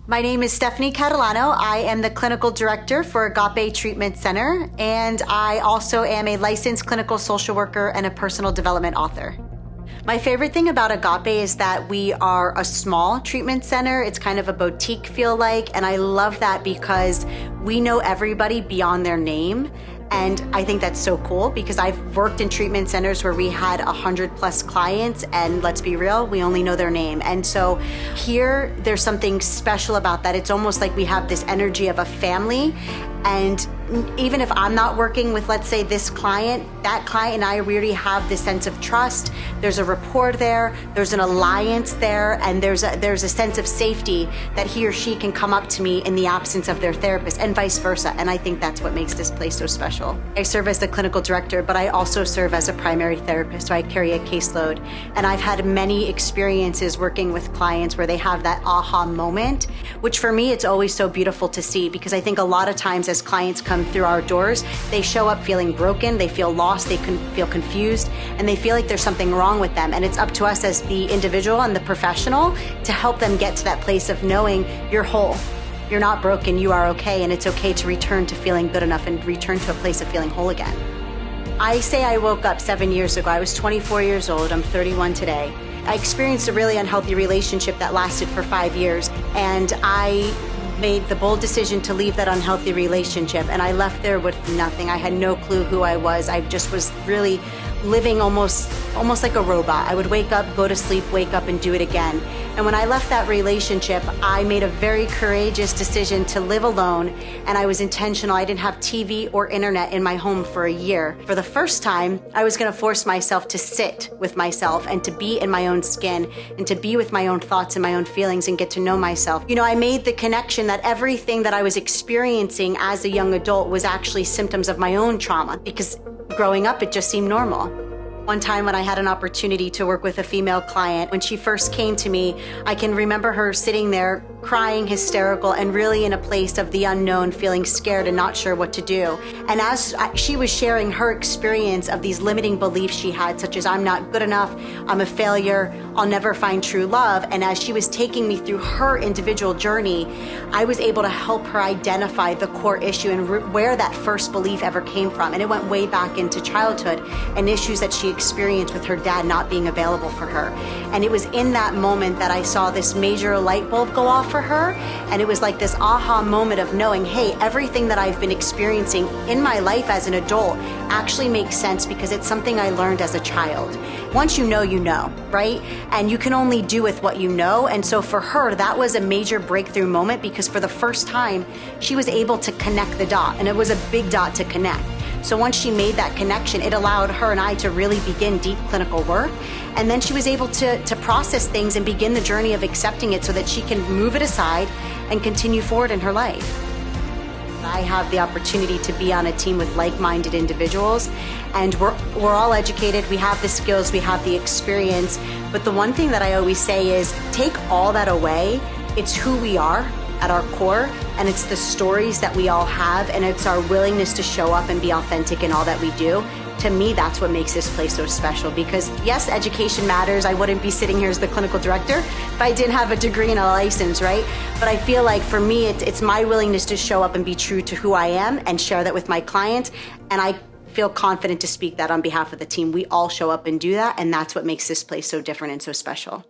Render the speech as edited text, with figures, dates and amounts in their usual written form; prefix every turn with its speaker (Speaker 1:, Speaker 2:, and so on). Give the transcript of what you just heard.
Speaker 1: My name is Stephanie Catalano. I am the clinical director for Agape Treatment Center, and I also am a licensed clinical social worker and a personal development author. My favorite thing about Agape is that we are a small treatment center. It's kind of a boutique feel like, and I love that because we know everybody beyond their name. And I think that's so cool because I've worked in treatment centers where we had 100+ clients, and let's be real, we only know their name. And so here, there's something special about that. It's almost like we have this energy of a family. And even if I'm not working with, let's say, this client, that client and I already have this sense of trust. There's a rapport there, there's an alliance there, and there's a sense of safety that he or she can come up to me in the absence of their therapist, and vice versa. And I think that's what makes this place so special. I serve as the clinical director, but I also serve as a primary therapist, so I carry a caseload. And I've had many experiences working with clients where they have that aha moment, which for me, it's always so beautiful to see, because I think a lot of times as clients come through our doors, they show up feeling broken, they feel lost, they feel confused, and they feel like there's something wrong with them. And it's up to us as the individual and the professional to help them get to that place of knowing you're whole. You're not broken, you are okay, and it's okay to return to feeling good enough and return to a place of feeling whole again. I say I woke up 7 years ago. I was 24 years old, I'm 31 today. I experienced a really unhealthy relationship that lasted for 5 years, and I made the bold decision to leave that unhealthy relationship, and I left there with nothing. I had no clue who I was. I just was really living almost like a robot. I would wake up, go to sleep, wake up, and do it again. And when I left that relationship, I made a very courageous decision to live alone, and I was intentional. I didn't have TV or internet in my home for a year. For the first time, I was gonna force myself to sit with myself and to be in my own skin and to be with my own thoughts and my own feelings and get to know myself. You know, I made the connection that everything that I was experiencing as a young adult was actually symptoms of my own trauma, because growing up, it just seemed normal. One time when I had an opportunity to work with a female client, when she first came to me, I can remember her sitting there crying, hysterical, and really in a place of the unknown, feeling scared and not sure what to do. And as she was sharing her experience of these limiting beliefs she had, such as I'm not good enough, I'm a failure, I'll never find true love, and as she was taking me through her individual journey, I was able to help her identify the core issue and where that first belief ever came from. And it went way back into childhood and issues that she experienced with her dad not being available for her. And it was in that moment that I saw this major light bulb go off for her, and it was like this aha moment of knowing, hey, everything that I've been experiencing in my life as an adult actually makes sense because it's something I learned as a child. Once you know, right? And you can only do with what you know. And so for her, that was a major breakthrough moment, because for the first time, she was able to connect the dot, and it was a big dot to connect. So once she made that connection, it allowed her and I to really begin deep clinical work. And then she was able to process things and begin the journey of accepting it so that she can move it aside and continue forward in her life. I have the opportunity to be on a team with like-minded individuals, and we're all educated, we have the skills, we have the experience. But the one thing that I always say is take all that away. It's who we are at our core, and it's the stories that we all have, and it's our willingness to show up and be authentic in all that we do. To me, that's what makes this place so special, because yes, education matters. I wouldn't be sitting here as the clinical director if I didn't have a degree and a license, right? But I feel like for me, it's my willingness to show up and be true to who I am and share that with my clients. And I feel confident to speak that on behalf of the team. We all show up and do that, and that's what makes this place so different and so special.